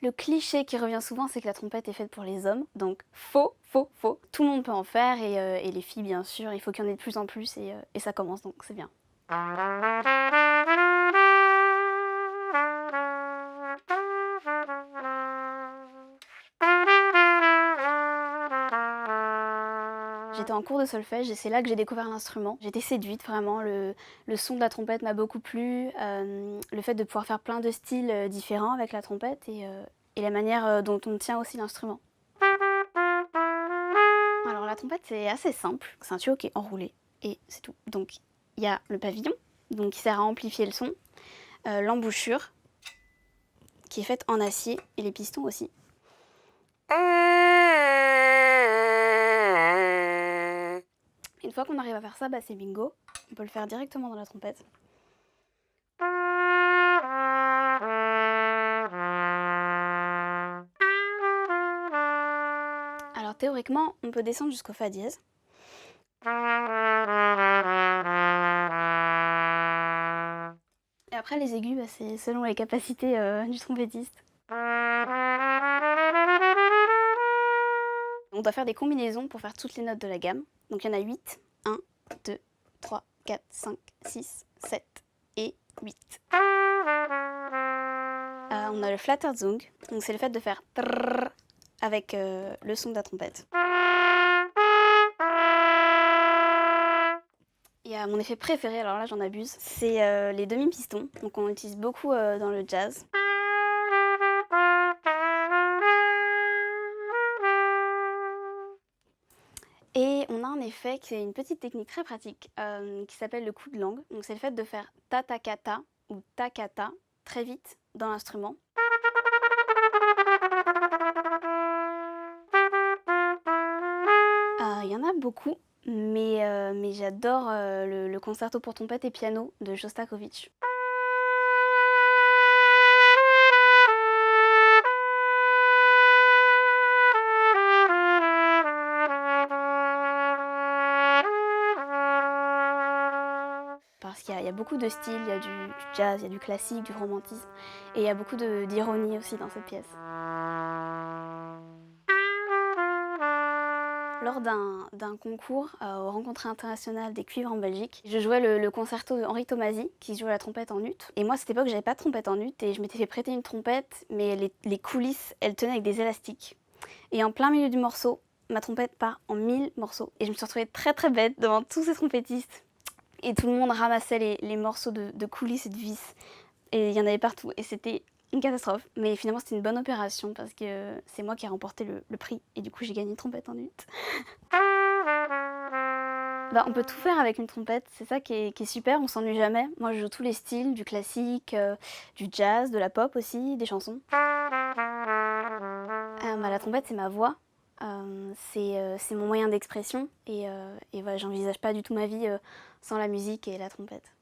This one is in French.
Le cliché qui revient souvent, c'est que la trompette est faite pour les hommes, donc faux, faux, faux. Tout le monde peut en faire, et les filles bien sûr, il faut qu'il y en ait de plus en plus, et ça commence, donc c'est bien. J'étais en cours de solfège et c'est là que j'ai découvert l'instrument. J'étais séduite vraiment, le son de la trompette m'a beaucoup plu, le fait de pouvoir faire plein de styles différents avec la trompette, et la manière dont on tient aussi l'instrument. Alors la trompette c'est assez simple, c'est un tuyau qui est enroulé et c'est tout. Donc il y a le pavillon, donc qui sert à amplifier le son, l'embouchure qui est faite en acier et les pistons aussi. Une fois qu'on arrive à faire ça, bah, c'est bingo. On peut le faire directement dans la trompette. Alors théoriquement, on peut descendre jusqu'au fa dièse. Et après les aigus, bah, c'est selon les capacités du trompettiste. On doit faire des combinaisons pour faire toutes les notes de la gamme. Donc il y en a 8. 1, 2, 3, 4, 5, 6, 7 et 8. On a le Flatterzung, donc c'est le fait de faire trrr avec le son de la trompette. Il y a mon effet préféré, alors là j'en abuse, c'est les demi-pistons. Donc on utilise beaucoup dans le jazz. Et on a un effet qui est une petite technique très pratique qui s'appelle le coup de langue. Donc c'est le fait de faire ta-ta-ka-ta ou ta-ka-ta très vite dans l'instrument. Il y en a beaucoup, mais j'adore le concerto pour trompette et piano de Shostakovich. Parce qu'il y a beaucoup de styles, il y a du jazz, il y a du classique, du romantisme, et il y a beaucoup d'ironie aussi dans cette pièce. Lors d'un concours aux rencontres internationales des cuivres en Belgique, je jouais le concerto de Henri Tomasi, qui joue la trompette en ut. Et moi, à cette époque, j'avais pas de trompette en ut, et je m'étais fait prêter une trompette, mais les coulisses, elles tenaient avec des élastiques. Et en plein milieu du morceau, ma trompette part en 1000 morceaux. Et je me suis retrouvée très très bête devant tous ces trompettistes. Et tout le monde ramassait les morceaux de coulisses et de vis. Et il y en avait partout. Et c'était une catastrophe. Mais finalement, c'était une bonne opération parce que c'est moi qui ai remporté le prix. Et du coup, j'ai gagné une trompette en ut. Bah, on peut tout faire avec une trompette. C'est ça qui est super, on s'ennuie jamais. Moi, je joue tous les styles, du classique, du jazz, de la pop aussi, des chansons. Bah, la trompette, c'est ma voix. C'est mon moyen d'expression. Et voilà, j'envisage pas du tout ma vie sans la musique et la trompette.